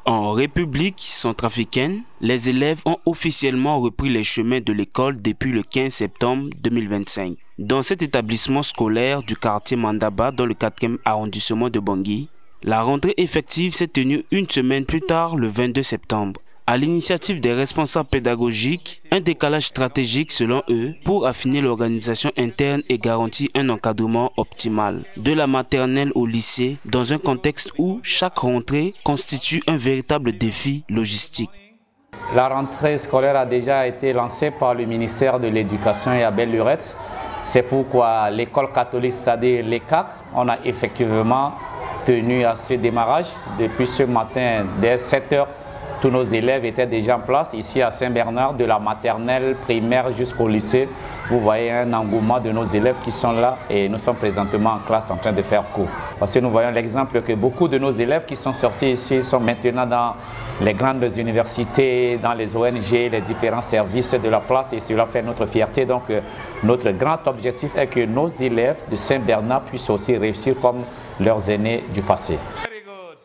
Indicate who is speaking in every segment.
Speaker 1: En République centrafricaine, les élèves ont officiellement repris les chemins de l'école depuis le 15 septembre 2025. Dans cet établissement scolaire du quartier Mandaba, dans le 4e arrondissement de Bangui, la rentrée effective s'est tenue une semaine plus tard, le 22 septembre. À l'initiative des responsables pédagogiques, un décalage stratégique selon eux pour affiner l'organisation interne et garantir un encadrement optimal. De la maternelle au lycée, dans un contexte où chaque rentrée constitue un véritable défi logistique.
Speaker 2: La rentrée scolaire a déjà été lancée par le ministère de l'Éducation et Abel Lurette. C'est pourquoi l'école catholique, c'est-à-dire l'ECAC, on a effectivement tenu à ce démarrage. Depuis ce matin, dès 7 h, tous nos élèves étaient déjà en place ici à Saint-Bernard, de la maternelle, primaire jusqu'au lycée. Vous voyez un engouement de nos élèves qui sont là et nous sommes présentement en classe en train de faire cours. Parce que nous voyons l'exemple que beaucoup de nos élèves qui sont sortis ici sont maintenant dans les grandes universités, dans les ONG, les différents services de la place et cela fait notre fierté. Donc notre grand objectif est que nos élèves de Saint-Bernard puissent aussi réussir comme leurs aînés du passé.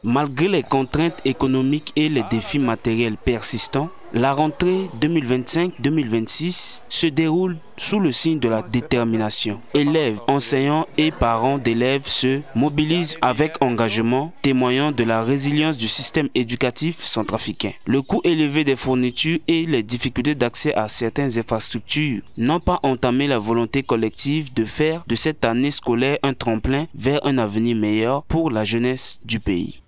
Speaker 1: Malgré les contraintes économiques et les défis matériels persistants, la rentrée 2025-2026 se déroule sous le signe de la détermination. Élèves, enseignants et parents d'élèves se mobilisent avec engagement, témoignant de la résilience du système éducatif centrafricain. Le coût élevé des fournitures et les difficultés d'accès à certaines infrastructures n'ont pas entamé la volonté collective de faire de cette année scolaire un tremplin vers un avenir meilleur pour la jeunesse du pays.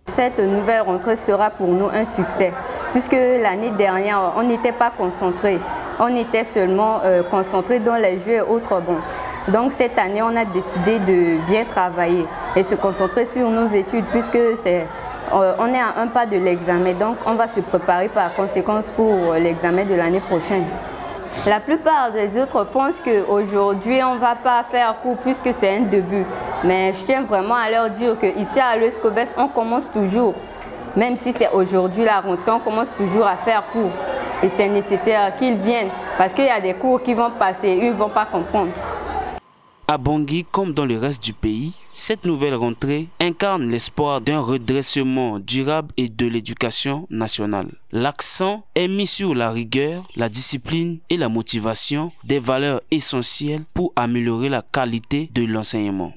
Speaker 3: Cette nouvelle rentrée sera pour nous un succès, puisque l'année dernière, on n'était pas concentré. On était seulement concentré dans les jeux et autres bons. Donc cette année, on a décidé de bien travailler et se concentrer sur nos études, puisque on est à un pas de l'examen. Donc on va se préparer par conséquent pour l'examen de l'année prochaine. La plupart des autres pensent qu'aujourd'hui, on ne va pas faire cours puisque c'est un début. Mais je tiens vraiment à leur dire qu'ici à l'ESCOBES, on commence toujours. Même si c'est aujourd'hui la rentrée, on commence toujours à faire cours. Et c'est nécessaire qu'ils viennent parce qu'il y a des cours qui vont passer, ils ne vont pas comprendre.
Speaker 1: À Bangui, comme dans le reste du pays, cette nouvelle rentrée incarne l'espoir d'un redressement durable et de l'éducation nationale. L'accent est mis sur la rigueur, la discipline et la motivation, des valeurs essentielles pour améliorer la qualité de l'enseignement.